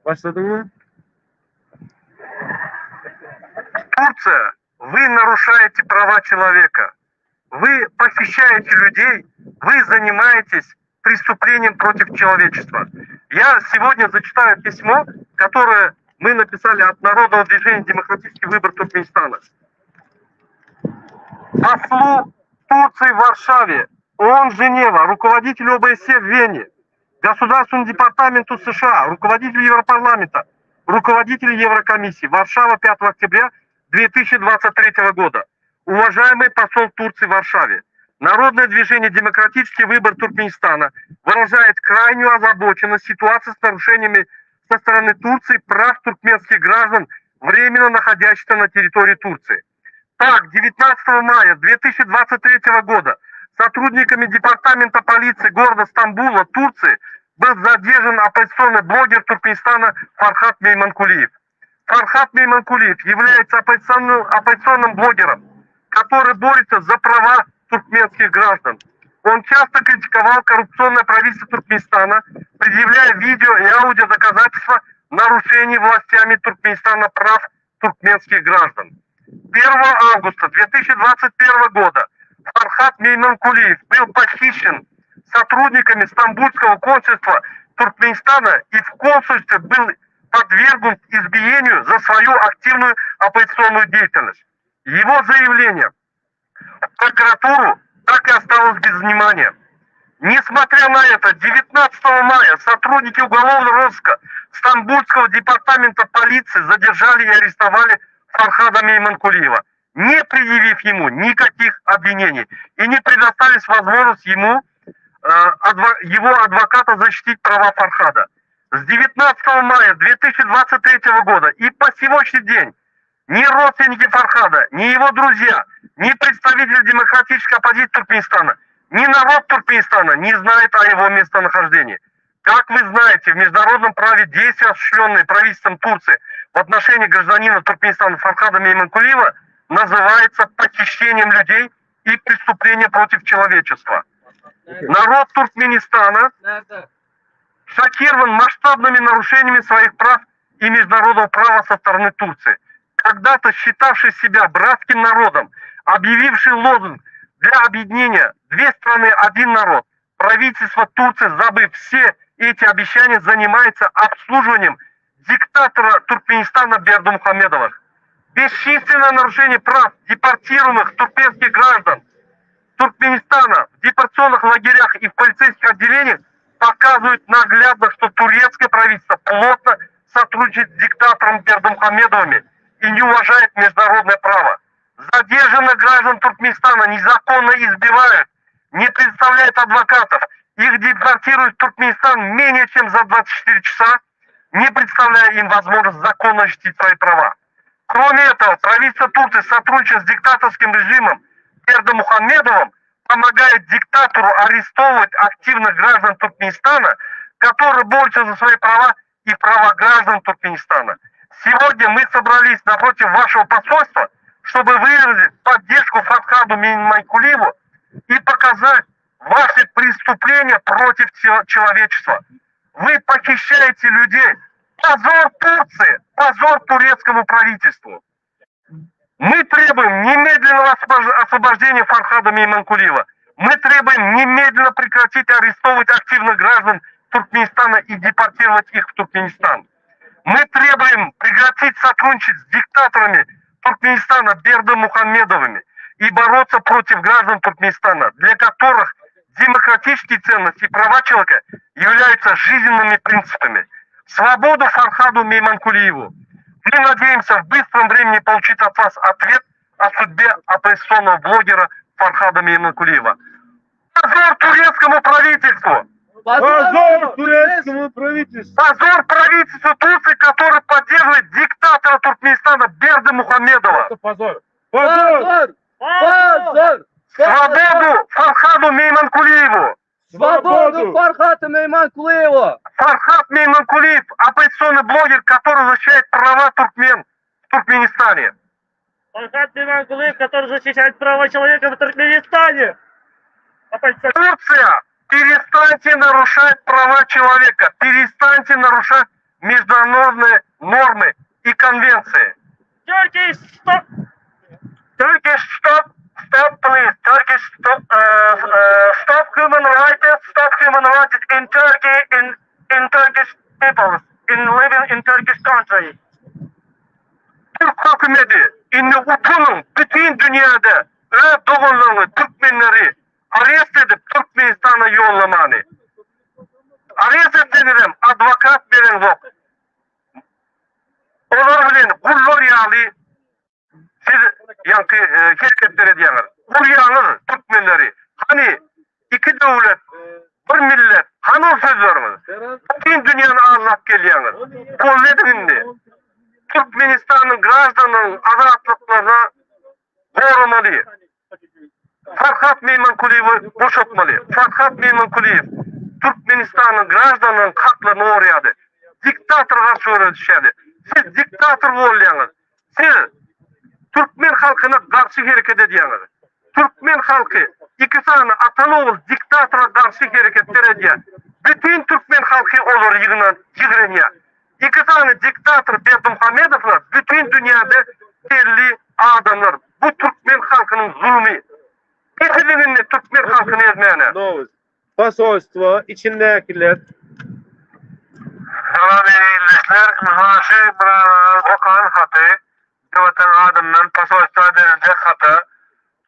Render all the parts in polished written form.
Başladı mı? Турция, вы нарушаете права человека, вы похищаете людей, вы занимаетесь преступлением против человечества. Я сегодня зачитаю письмо, которое мы написали от Народного движения «Демократический выбор Туркменистана». Послу Турции в Варшаве, ООН Женева, руководителю ОБСЕ в Вене, Государственному департаменту США, руководителю Европарламента, руководителю Еврокомиссии. Варшава, 5 октября 2023 года. Уважаемый посол Турции в Варшаве, Народное движение «Демократический выбор Туркменистана» выражает крайнюю озабоченность ситуации с нарушениями со стороны Турции прав туркменских граждан, временно находящихся на территории Турции. Так, 19 мая 2023 года сотрудниками Департамента полиции города Стамбула, Турции, был задержан оппозиционный блогер Туркменистана Фархат Мейманкулиев. Фархат Мейманкулиев является оппозиционным блогером, который борется за права туркменских граждан. Он часто критиковал коррупционное правительство Туркменистана, предъявляя видео и аудиодоказательства нарушений властями Туркменистана прав туркменских граждан. 1 августа 2021 года Фархат Мейманкулиев был похищен сотрудниками Стамбульского консульства Туркменистана и в консульстве был подвергнут избиению за свою активную оппозиционную деятельность. Его заявление в прокуратуру так и осталось без внимания. Несмотря на это, 19 мая сотрудники уголовного розыска Стамбульского департамента полиции задержали и арестовали Фархада Мейманкулиева, не предъявив ему никаких обвинений и не предоставив возможность ему, его адвоката, защитить права Фархада. С 19 мая 2023 года и по сегодняшний день ни родственники Фархада, ни его друзья, ни представители демократической оппозиции Туркменистана, ни народ Туркменистана не знает о его местонахождении. Как вы знаете, в международном праве действия, осуществленные правительством Турции в отношении гражданина Туркменистана Фархада Мейманкулиева, называется похищением людей и преступлением против человечества. Народ Туркменистана шокирован масштабными нарушениями своих прав и международного права со стороны Турции. Когда-то считавший себя братским народом, объявивший лозунг для объединения «Две страны, один народ», правительство Турции, забыв все эти обещания, занимается обслуживанием диктатора Туркменистана Бердымухамедова. Бесчисленное нарушение прав депортируемых туркменских граждан Туркменистана в депортационных лагерях и в полицейских отделениях показывают наглядно, что турецкое правительство плотно сотрудничает с диктатором Бердымухамедовыми и не уважает международное право. Задержанных граждан Туркменистана незаконно избивают, не предоставляют адвокатов, их депортируют в Туркменистан менее чем за 24 часа, не представляя им возможность законно защитить свои права. Кроме этого, правительство Турции, сотрудничая с диктаторским режимом Бердымухамедовым, помогает диктатору арестовывать активных граждан Туркменистана, которые борются за свои права и права граждан Туркменистана. Сегодня мы собрались напротив вашего посольства, чтобы выразить поддержку Фархаду Мейманкулиеву и показать ваши преступления против человечества. Вы похищаете людей. Позор Турции, позор турецкому правительству. Мы требуем немедленного освобождения Фархада Мейманкулиева. Мы требуем немедленно прекратить арестовывать активных граждан Туркменистана и депортировать их в Туркменистан. Мы требуем прекратить сотрудничать с диктаторами Туркменистана Бердымухамедовыми и бороться против граждан Туркменистана, для которых демократические ценности и права человека являются жизненными принципами. Свободу Фархаду Мейманкулиеву. Мы надеемся в быстром времени получить от вас ответ о судьбе оппозиционного блогера Фархада Мейманкулиева. Позор турецкому правительству! Позор турецкому правительству! Позор правительству Турции, который поддерживает диктатора Туркменистана Бердымухамедова! Позор! Позор! Позор! Свободу Фархаду Мейманкулиеву! Свободу Фархату Мейманкулиеву! Фархат Мейманкулиев, оппозиционный блогер, который защищает права туркмен в Туркменистане. Фархат Мейманкулиев, который защищает права человека в Туркменистане! Турция Перестаньте нарушать права человека, перестаньте нарушать международные нормы и конвенции. Turkey, stop! Turkish, stop, please. Turkish, stop human rights in Turkey, in Turkish people, in living in Turkish country. Türk hükümeti, inni utunun bütün dünyada ve doğullarını, Türkmenleri arrest edip Türkmenistan'a yollamanı. Arrest ettiğim advokat veren yok. Onlar bilen gullor yağlı siz yankı şirketlere diyorlar. Bu yağlı Türkmenleri. Hani iki devlet, bir millet. Hani o sözlerimiz. Bütün dünyanın anlat geliyorlar. Bu nedenle Türkmenistan'ın gражданının azatlıklarına korumalı. Farhat Meymankuliyev'i boşaltmalı. Farhat Meymankuliyev Türkmenistan'ın gражданının haklarını oraya diktatörga söyleşedi. Siz diktatör oluyorsunuz. Siz Türkmen halkına karşı hareket ediyorsunuz. Türkmen halkı iki tane atanoğul diktatöre karşı hareketler ediyor. Bütün Türkmen halkı olur yığınıyor. İki tane diktatör Berdimuhamedovlar bütün dünyada belli adamlar. Bu Türkmen halkının zulmü. Hiçbirinin Türkmen halkını ezmeyene. Новость. Посольство, içindekiler. Anadolu'lular mühaşir birader Okan hatı, devletin adından pasosta derece hatı,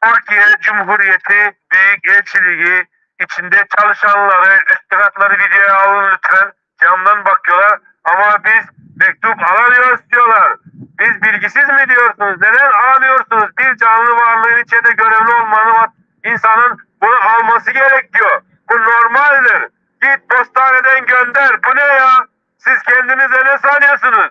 Türkiye Cumhuriyeti Büyük Elçiliği içinde çalışanları, istihatları videoya alın lütfen. Camdan bakıyorlar ama biz mektup alamıyoruz diyorlar. Biz bilgisiz mi diyorsunuz? Neden alamıyorsunuz? Bir canlı varlığın içinde görevli olmanın insanın bunu alması gerekiyor. Bu normaldir. Git postaneden gönder. Bu ne ya? Siz kendinize ne sanıyorsunuz?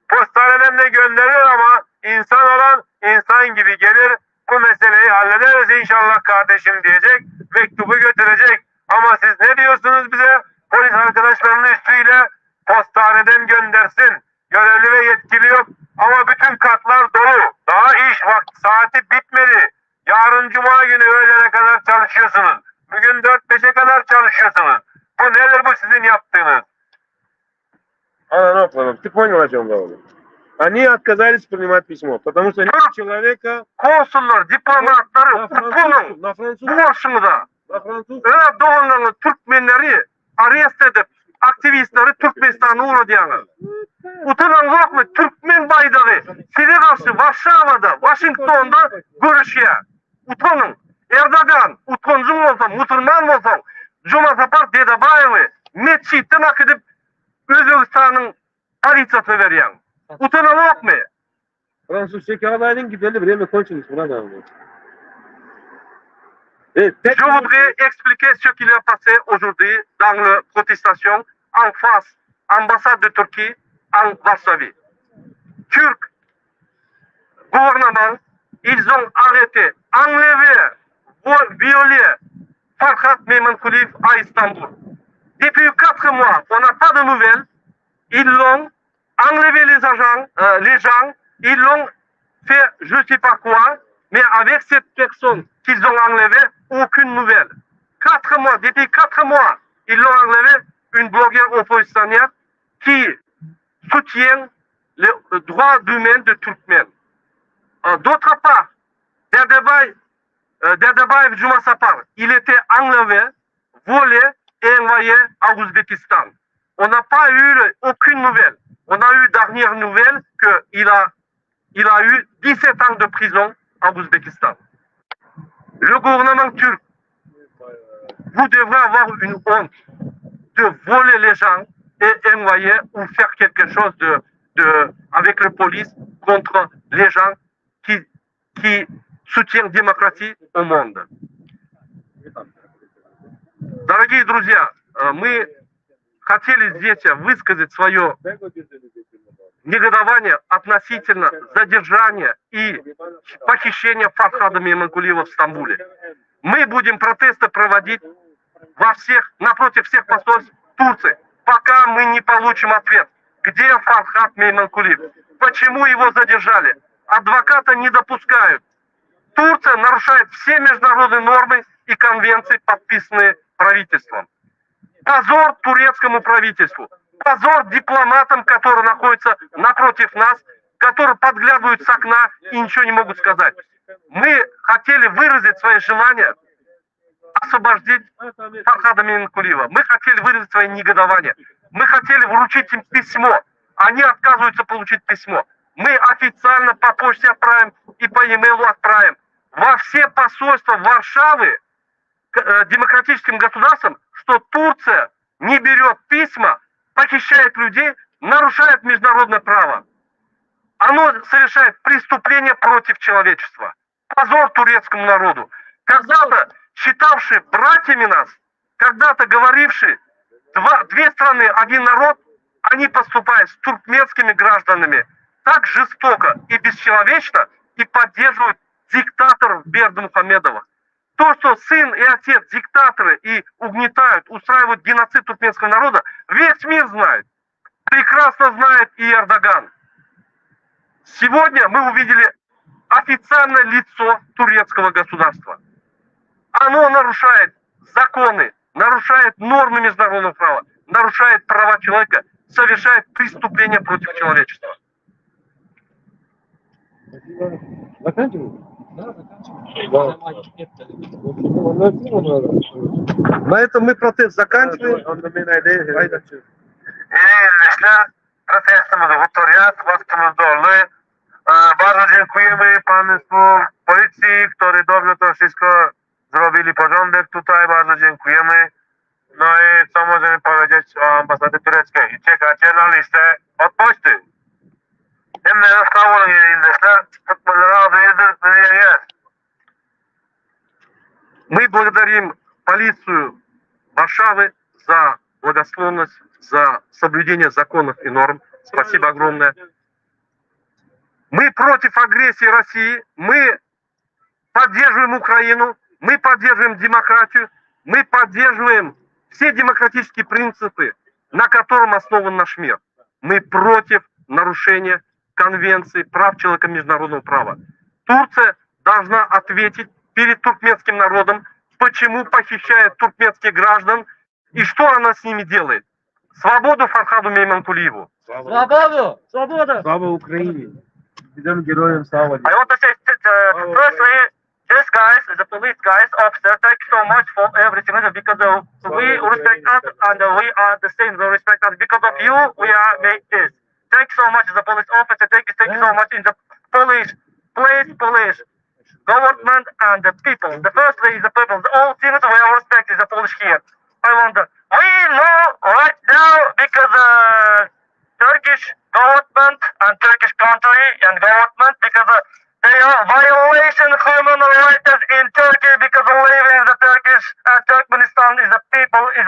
Postaneden de gönderir ama insan olan insan gibi gelir. Bu meseleyi hallederiz inşallah kardeşim diyecek. Mektubu götürecek. Ama siz ne diyorsunuz bize? Polis arkadaşlarının üstüyle postaneden göndersin. Görevli ve yetkili yok. Ama bütün katlar dolu. Daha iş vakti saati bitmedi. Yarın cuma günü öğlene kadar çalışıyorsunuz. Bugün 4-5'e kadar çalışıyorsunuz. Bu nedir bu sizin yaptığınız? Она понял. Ты понял, о чем говорю? Они отказались принимать письмо, потому что нет человека Konsullar, diplomatları, на bunun французском, borçunda на французском. öyle doğanlarını Türkmenleri arrest edip aktivistleri Türkmenistan'a uğradığını. Utanan yok mu? Türkmen baydağı size karşı Varşava'da, Washington'da görüşüyor. Utanın. Erdoğan, utancın olsan, Müslüman olsan, Cuma Sapar Dedebayev'i mescitten hak edip Özbekistan'ın haricatı veriyor. Utanan yok mu? Французский каладайн gidelim, время кончилось, bravo. Je voudrais expliquer ce qu'il a passé aujourd'hui dans la protestation en face ambassade de Turquie en Varsovie. Turc gouvernement, ils ont arrêté, enlevé, violé Farhat Meymankuliyev à Istanbul. Depuis 4 mois, on n'a pas de nouvelles. Ils l'ont enlevé les agents, les gens, ils l'ont fait je sais pas quoi, mais avec cette personne qu'ils ont enlevée, aucune nouvelle. 4 mois, depuis 4 mois, ils l'ont enlevé, une blogueur oppositionnelle qui soutient les droits humains de Turkmènes. D'autre part, Derdebayev Cuma Sapar, il était enlevé, volé et envoyé à Ouzbékistan. On n'a pas eu aucune nouvelle. On a eu dernière nouvelle qu'il a eu 17 ans de prison en Ouzbékistan. Le gouvernement turc, vous devrez avoir une honte de voler les gens et envoyer ou faire quelque chose avec la police contre les gens qui soutiennent la démocratie au monde. Дорогие друзья, мы хотели здесь высказать свое негодование относительно задержания и похищения Фархада Мейманкулиева в Стамбуле. Мы будем протесты проводить напротив всех посольств Турции, пока мы не получим ответ, где Фархад Мейманкулиев, почему его задержали. Адвоката не допускают. Турция нарушает все международные нормы и конвенции, подписанные правительством. Позор турецкому правительству. Позор дипломатам, которые находятся напротив нас, которые подглядывают с окна и ничего не могут сказать. Мы хотели выразить свои желания освободить Фархада Мейманкулиева. Мы хотели выразить свои негодования. Мы хотели вручить им письмо. Они отказываются получить письмо. Мы официально по почте отправим и по e-mail отправим во все посольства Варшавы демократическим государствам, что Турция не берет письма, похищает людей, нарушает международное право. Оно совершает преступление против человечества. Позор турецкому народу. Когда-то считавшие братьями нас, когда-то говорившие две страны, один народ, они поступают с туркменскими гражданами так жестоко и бесчеловечно и поддерживают диктаторов Бердымухамедова. То, что сын и отец диктаторы и угнетают, устраивают геноцид туркменского народа, весь мир знает. Прекрасно знает и Эрдоган. Сегодня мы увидели официальное лицо турецкого государства. Оно нарушает законы, нарушает нормы международного права, нарушает права человека, совершает преступления против человечества. Заканчиваем? На этом мы протест заканчиваем. Протестimiz Wiktoriat, vaktimiz dolny. Bardzo dziękujemy państwu policji, którzy dobrze to wszystko zrobili porządek tutaj, bardzo dziękujemy. No i co możemy powiedzieć o ambasady tureckiej? Czekacie na listę od poczty. Şimdi İstanbul'a geldiler, tutmaları adıydı, есть. Мы благодарим полицию Варшавы за благосклонность, за соблюдение законов и норм. Спасибо огромное. Мы против агрессии России, мы поддерживаем Украину, мы поддерживаем демократию, мы поддерживаем все демократические принципы, на котором основан наш мир. Мы против нарушения конвенции прав человека международного права. Турция должна ответить перед туркменским народом, почему похищает туркменских граждан и что она с ними делает. Свободу Фархаду Мейманкулиеву. Свободу! Свобода! Слава Украине! Всем героям слава! I want to say, firstly, this guys, the police guys, officer, thank you so much for everything because we respect us and we are the same. We respect us because of you. We are made this. Thank you so much, the police officer. Thank you so much in the police, police, government and the people. The first way is the people. All things we have respect is the Polish here. I wonder. We know right now because Turkish government and Turkish country and government because they are violation human rights in Turkey because living in the Turkish Turkmenistan is the people is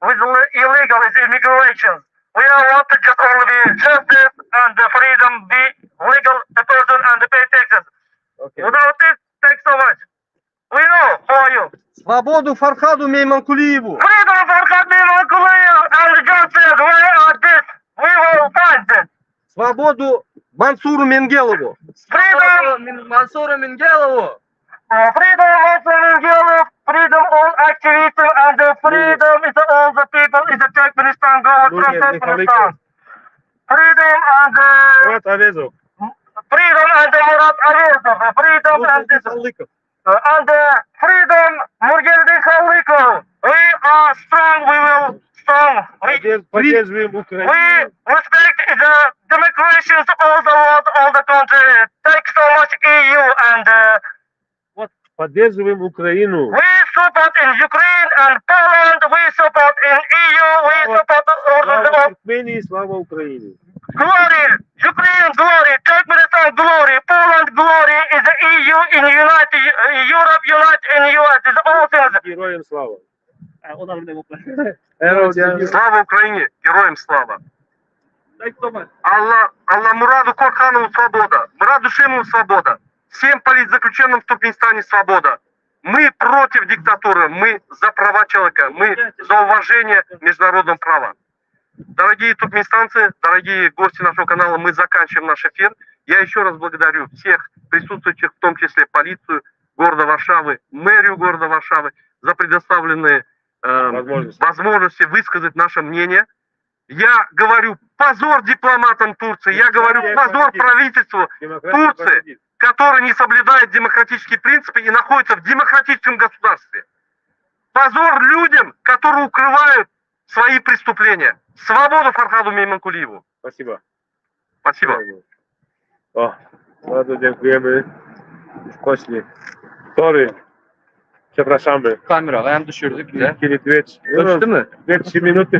with illegal is immigration. We don't want to just only be justice and the freedom be legal the person and the pay taxes. Okay. Without this, thanks so much. We know who are you. Свободу Фархаду Мейманкулиеву! Freedom for Khatmin Kuliyev and justice. Where are this? We will find this. Свободу Мансуру Менгелову! Freedom. Мансуру Менгелову! Freedom of Venezuela, freedom all activism, and the freedom is all the people is the Turkmenistan government from Turkmenistan. Freedom and Murat Avezov. freedom and Murat Avezov, freedom and freedom Nurgerdin Khallikov. We are strong, we will strong. Поддерживаем We Украину. respect the democracies all the world, all the country. Thank you so much EU and Поддерживаем Украину. we support in Ukraine and Poland. We support in EU. We support all Слава the Туркмении, слава Украине. glory. Ukraine glory, Turkmenistan glory, Poland glory is the EU in United Europe, United in US. Is all things. Героям слава. Слава Украине, героям слава. Алла Мураду Корханову свобода, Мураду Шимову свобода. Всем политзаключенным в Туркменистане свобода. Мы против диктатуры, мы за права человека, мы за уважение международного права. Дорогие туркменистанцы, дорогие гости нашего канала, мы заканчиваем наш эфир. Я еще раз благодарю всех присутствующих, в том числе полицию города Варшавы, мэрию города Варшавы, за предоставленные возможности высказать наше мнение. Я говорю позор дипломатам Турции, я говорю позор правительству Турции, которое не соблюдает демократические принципы и находится в демократическом государстве. Позор людям, которые укрывают свои преступления. Свободу Фархаду Мейманкулиеву. Спасибо. Спасибо. O, bardzo dziękujemy. Już poszli. Sorry. Przepraszamy. Kamera ayağını düşürdük de. Kiedy 2-3 Ölçtü mü? minuty